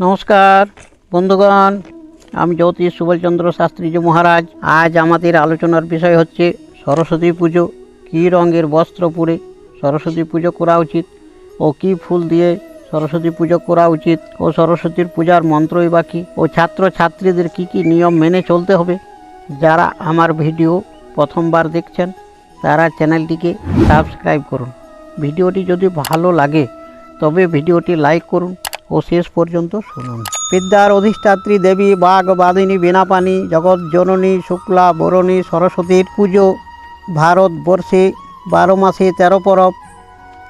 নমস্কার বন্ধুগণ, আমি জ্যোতিষ সুবলচন্দ্র শাস্ত্রীজি মহারাজ। আজ আমাদের আলোচনার বিষয় হচ্ছে সরস্বতী পুজো। কী রঙের বস্ত্র পরে সরস্বতী পুজো করা উচিত ও কী ফুল দিয়ে সরস্বতী পুজো করা উচিত ও সরস্বতীর পূজার মন্ত্রই বা কী ও ছাত্রছাত্রীদের কী কী নিয়ম মেনে চলতে হবে। যারা আমার ভিডিও প্রথমবার দেখছেন তারা চ্যানেলটিকে সাবস্ক্রাইব করুন। ভিডিওটি যদি ভালো লাগে তবে ভিডিওটি লাইক করুন ও শেষ পর্যন্ত শুনুন। বিদ্যার অধিষ্ঠাত্রী দেবী বাগবাদিনী বীণাপাণি জগৎ জননী শুক্লা বরণী সরস্বতীর পুজো ভারতবর্ষে 12 মাসে 13 পরব।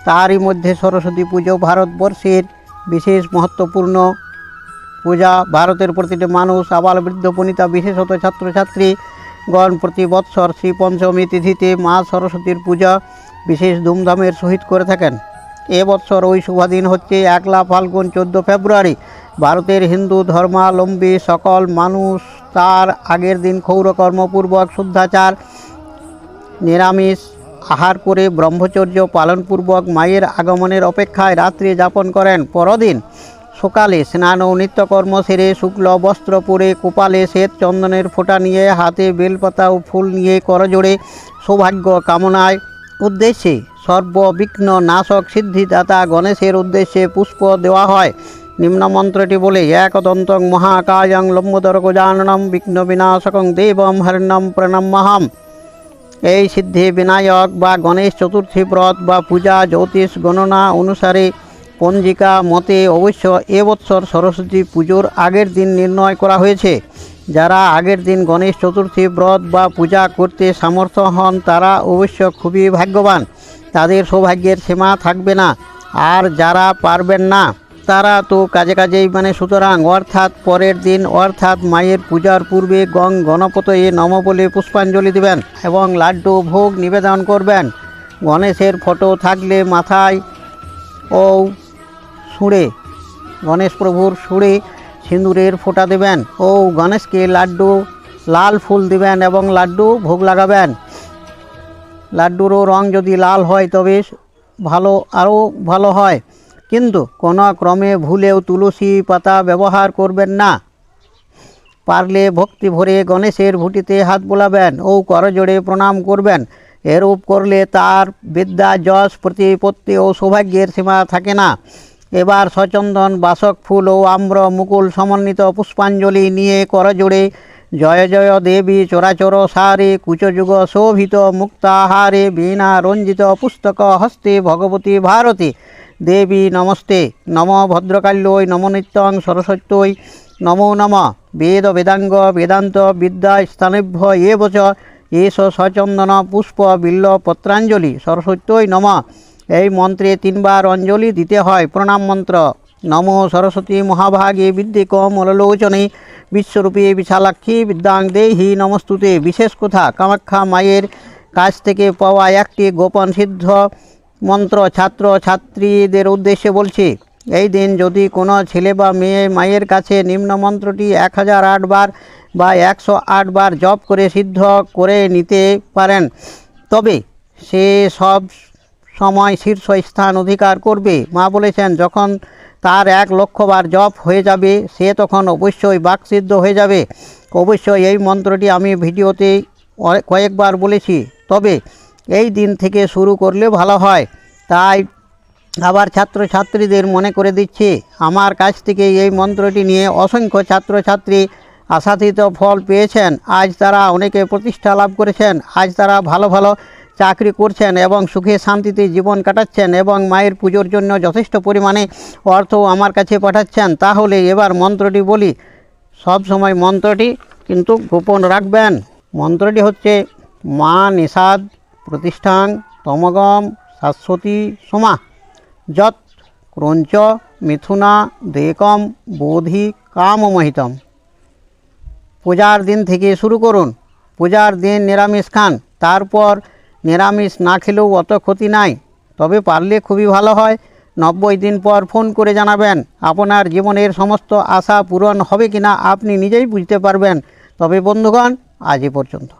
তারই মধ্যে সরস্বতী পুজো ভারতবর্ষের বিশেষ মহত্বপূর্ণ পূজা। ভারতের প্রতিটি মানুষ আবাল বৃদ্ধ বনিতা বিশেষত ছাত্রছাত্রীগণ প্রতি বৎসর শ্রী পঞ্চমী তিথিতে মা সরস্বতীর পূজা বিশেষ ধুমধামের সহিত করে থাকেন। এবছর ওই শুভদিন হচ্ছে 1লা ফাল্গুন 14 ফেব্রুয়ারি। ভারতের হিন্দু ধর্মাবলম্বী সকল মানুষ তার আগের দিন ক্ষৌরকর্মপূর্বক শুদ্ধাচার নিরামিষ আহার করে ব্রহ্মচর্য পালনপূর্বক মায়ের আগমনের অপেক্ষায় রাত্রি যাপন করেন। পরদিন সকালে স্নান ও নিত্যকর্ম সেরে শুক্ল বস্ত্র পরে কপালে শ্বেত চন্দনের ফোঁটা নিয়ে হাতে বেলপাতা ও ফুল নিয়ে করজোড়ে সৌভাগ্য কামনায় উদ্দেশ্যে সর্ববিঘ্ন নাশক সিদ্ধিদাতা গণেশের উদ্দেশ্যে পুষ্প দেওয়া হয়। নিম্নমন্ত্রটি বলে একদন্তং মহাকায়ং লম্বোদর গজাননম বিঘ্ন বিনাশকং দেবম হরিণম প্রণমাম্যহম। এই সিদ্ধি বিনায়ক বা গণেশ চতুর্থী ব্রত বা পূজা জ্যোতিষ গণনা অনুসারে পঞ্জিকা মতে অবশ্য এবছর সরস্বতী পুজোর আগের দিন নির্ণয় করা হয়েছে। যারা আগের দিন গণেশ চতুর্থী ব্রত বা পূজা করতে সামর্থ্য হন তারা অবশ্য খুবই ভাগ্যবান, তাদের সৌভাগ্যের সীমা থাকবে না। আর যারা পারবেন না তারা তো কাজেই সুতরাং অর্থাৎ পরের দিন অর্থাৎ মায়ের পূজার পূর্বে গণপতয়ে নম বলে পুষ্পাঞ্জলি দেবেন এবং লাড্ডু ভোগ নিবেদন করবেন। গণেশের ফটো থাকলে মাথায় ও সুঁড়ে গণেশ প্রভুর সুঁড়ে সিঁদুরের ফোঁটা দেবেন ও গণেশকে লাল ফুল দেবেন এবং লাড্ডু ভোগ লাগাবেন। লাড্ডুরও রং যদি লাল হয় তবে আরও ভালো হয়, কিন্তু কোনো ক্রমে ভুলেও তুলসী পাতা ব্যবহার করবেন না। পারলে ভক্তি ভরে গণেশের ভুটিতে হাত বোলাবেন ও করজোড়ে প্রণাম করবেন। এরূপ করলে তার বিদ্যা যশ প্রতিপত্তি ও সৌভাগ্যের সীমা থাকে না। এবার সচন্দন বাসক ফুল ও আম্র মুকুল সমন্বিত পুষ্পাঞ্জলি নিয়ে করজোড়ে জয় জয় দেবী চরাচর সারে কুচযুগ শোভিত মুক্তাহারে বীণা রঞ্জিত পুস্তক হস্তে ভগবতী ভারতী দেবী নমস্তে নম ভদ্রকাল্যই নম নিত্যং সরস্বত্যই নমো নম বেদ বেদাঙ্গ বেদান্ত বিদ্যা স্থানেভ্য এবচ এষ সচন্দন পুষ্প বিল্ল পত্রাঞ্জলি সরস্বত্যই নম। এই মন্ত্রে 3 বার অঞ্জলি দিতে হয়। প্রণাম মন্ত্র: নমো সরস্বতী মহাভাগে বিদ্যে কমলোচনে বিশ্বরূপে বিশালাক্ষী বিদ্যাং দেহি নমস্তুতে। বিশেষ কথা, কামাখ্যা মায়ের কাছ থেকে পাওয়া একটি গোপন সিদ্ধ মন্ত্র ছাত্রছাত্রীদের উদ্দেশ্যে বলছি। এই দিন যদি কোনো ছেলে বা মেয়ে মায়ের কাছে নিম্ন মন্ত্রটি 1008 বার বা 108 বার জপ করে সিদ্ধ করে নিতে পারেন তবে সে সব সময় শীর্ষ স্থান অধিকার করবে। মা বলেছেন, যখন তার 1 লক্ষ বার জপ হয়ে যাবে সে তখন অবশ্যই বাকসিদ্ধ হয়ে যাবে। অবশ্যই এই মন্ত্রটি আমি ভিডিওতে কয়েকবার বলেছি, তবে এই দিন থেকে শুরু করলে ভালো হয়। তাই আবার ছাত্রছাত্রীদের মনে করে দিচ্ছি, আমার কাছ থেকে এই মন্ত্রটি নিয়ে অসংখ্য ছাত্রছাত্রী আশাতীত ফল পেয়েছেন। আজ তারা অনেকে প্রতিষ্ঠা লাভ করেছেন, আজ তারা ভালো চাকরি করছেন এবং সুখে শান্তিতে জীবন কাটাচ্ছেন এবং মায়ের পুজোর জন্য যথেষ্ট পরিমাণে অর্থ আমার কাছে পাঠাচ্ছেন। তাহলে এবার মন্ত্রটি বলি। সব সময় মন্ত্রটি কিন্তু গোপন রাখবেন। মন্ত্রটি হচ্ছে মা নিষাদ প্রতিষ্ঠাং তমগম শাশ্বতী সোমা যৎ ক্রঞ্চ মিথুনা দেকম বোধি কামমহিতম। পূজার দিন থেকে শুরু করুন। পূজার দিন নিরামিষ খান, তারপর নিরামিষ না খেলেও অত ক্ষতি নাই, তবে পারলে খুবই ভালো হয়। 90 দিন পর ফোন করে জানাবেন আপনার জীবনের সমস্ত আশা পূরণ হবে কিনা আপনি নিজেই বুঝতে পারবেন। তবে বন্ধুগণ, আজ এ পর্যন্ত।